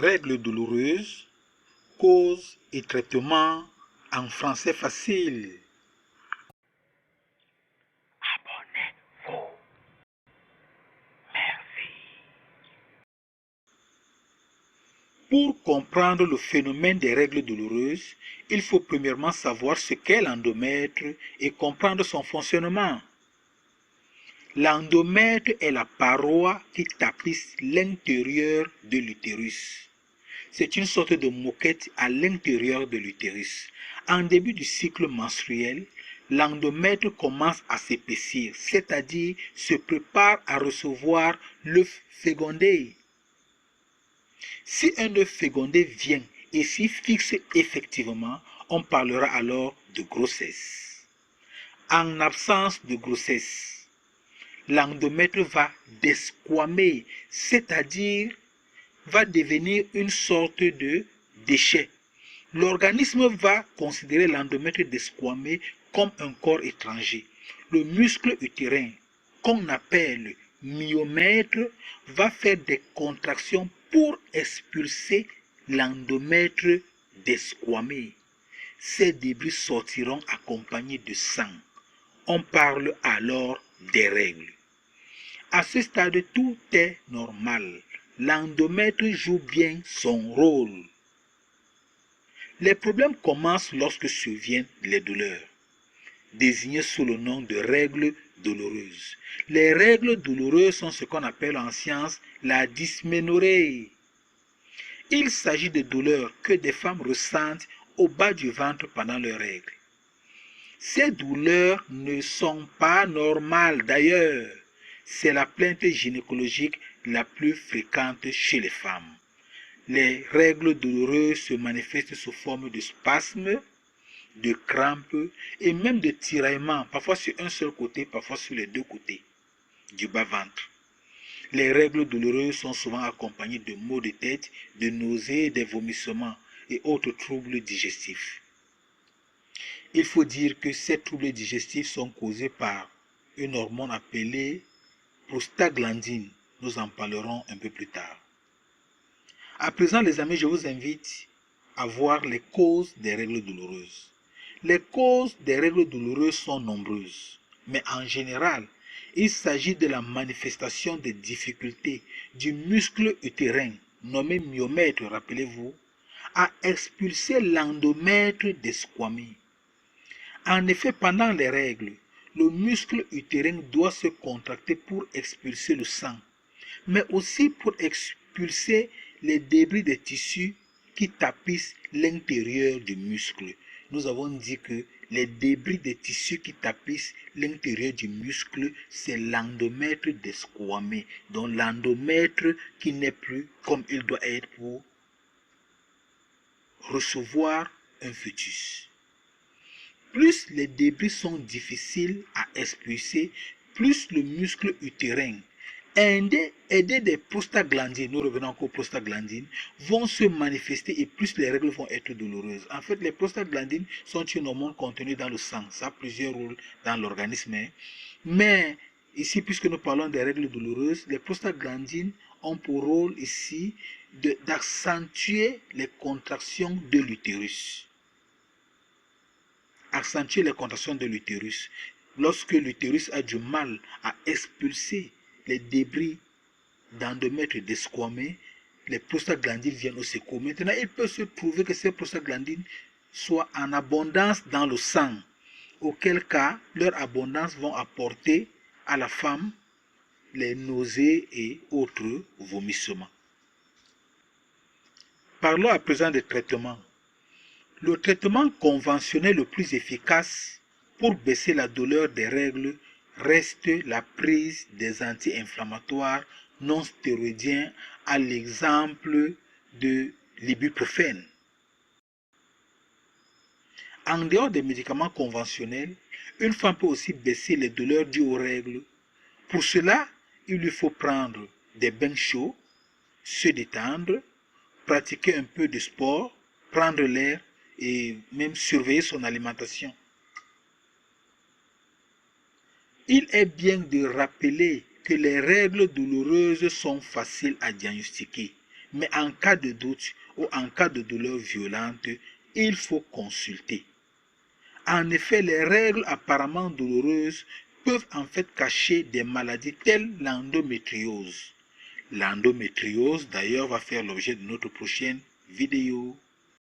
Règles douloureuses, causes et traitements en français facile. Abonnez-vous. Merci. Pour comprendre le phénomène des règles douloureuses, il faut premièrement savoir ce qu'est l'endomètre et comprendre son fonctionnement. L'endomètre est la paroi qui tapisse l'intérieur de l'utérus. C'est une sorte de moquette à l'intérieur de l'utérus. En début du cycle menstruel, l'endomètre commence à s'épaissir, c'est-à-dire se prépare à recevoir l'œuf fécondé. Si un œuf fécondé vient et s'y fixe effectivement, on parlera alors de grossesse. En absence de grossesse, l'endomètre va desquamer, c'est-à-dire va devenir une sorte de déchet. L'organisme va considérer l'endomètre desquamé comme un corps étranger. Le muscle utérin, qu'on appelle myomètre, va faire des contractions pour expulser l'endomètre desquamé. Ces débris sortiront accompagnés de sang. On parle alors des règles. À ce stade, tout est normal. L'endomètre joue bien son rôle. Les problèmes commencent lorsque surviennent les douleurs, désignées sous le nom de règles douloureuses. Les règles douloureuses sont ce qu'on appelle en science la dysménorrhée. Il s'agit de douleurs que des femmes ressentent au bas du ventre pendant leurs règles. Ces douleurs ne sont pas normales d'ailleurs. C'est la plainte gynécologique la plus fréquente chez les femmes. Les règles douloureuses se manifestent sous forme de spasmes, de crampes et même de tiraillements, parfois sur un seul côté, parfois sur les deux côtés du bas-ventre. Les règles douloureuses sont souvent accompagnées de maux de tête, de nausées, des vomissements et autres troubles digestifs. Il faut dire que ces troubles digestifs sont causés par une hormone appelée prostaglandine. Nous en parlerons un peu plus tard. À présent, les amis, je vous invite à voir les causes des règles douloureuses. Les causes des règles douloureuses sont nombreuses, mais en général, il s'agit de la manifestation des difficultés du muscle utérin, nommé myomètre, rappelez-vous, à expulser l'endomètre desquamé. En effet, pendant les règles, le muscle utérin doit se contracter pour expulser le sang, mais aussi pour expulser les débris des tissus qui tapissent l'intérieur du muscle. Nous avons dit que les débris des tissus qui tapissent l'intérieur du muscle, c'est l'endomètre desquamé, donc l'endomètre qui n'est plus comme il doit être pour recevoir un fœtus. Plus les débris sont difficiles à expulser, plus le muscle utérin, aidé des prostaglandines, nous revenons encore aux prostaglandines, vont se manifester et plus les règles vont être douloureuses. En fait, les prostaglandines sont une hormone contenue dans le sang. Ça a plusieurs rôles dans l'organisme. Mais ici, puisque nous parlons des règles douloureuses, les prostaglandines ont pour rôle ici d'accentuer les contractions de l'utérus. Accentuer les contractions de l'utérus. Lorsque l'utérus a du mal à expulser les débris d'endomètre desquamé, les prostaglandines viennent au secours. Maintenant, il peut se trouver que ces prostaglandines soient en abondance dans le sang, auquel cas leur abondance vont apporter à la femme les nausées et autres vomissements. Parlons à présent des traitements. Le traitement conventionnel le plus efficace pour baisser la douleur des règles reste la prise des anti-inflammatoires non stéroïdiens à l'exemple de l'ibuprofène. En dehors des médicaments conventionnels, une femme peut aussi baisser les douleurs dues aux règles. Pour cela, il lui faut prendre des bains chauds, se détendre, pratiquer un peu de sport, prendre l'air et même surveiller son alimentation. Il est bien de rappeler que les règles douloureuses sont faciles à diagnostiquer, Mais en cas de doute ou en cas de douleur violente, il faut consulter. En effet, les règles apparemment douloureuses peuvent en fait cacher des maladies telles l'endométriose. L'endométriose d'ailleurs va faire l'objet de notre prochaine vidéo.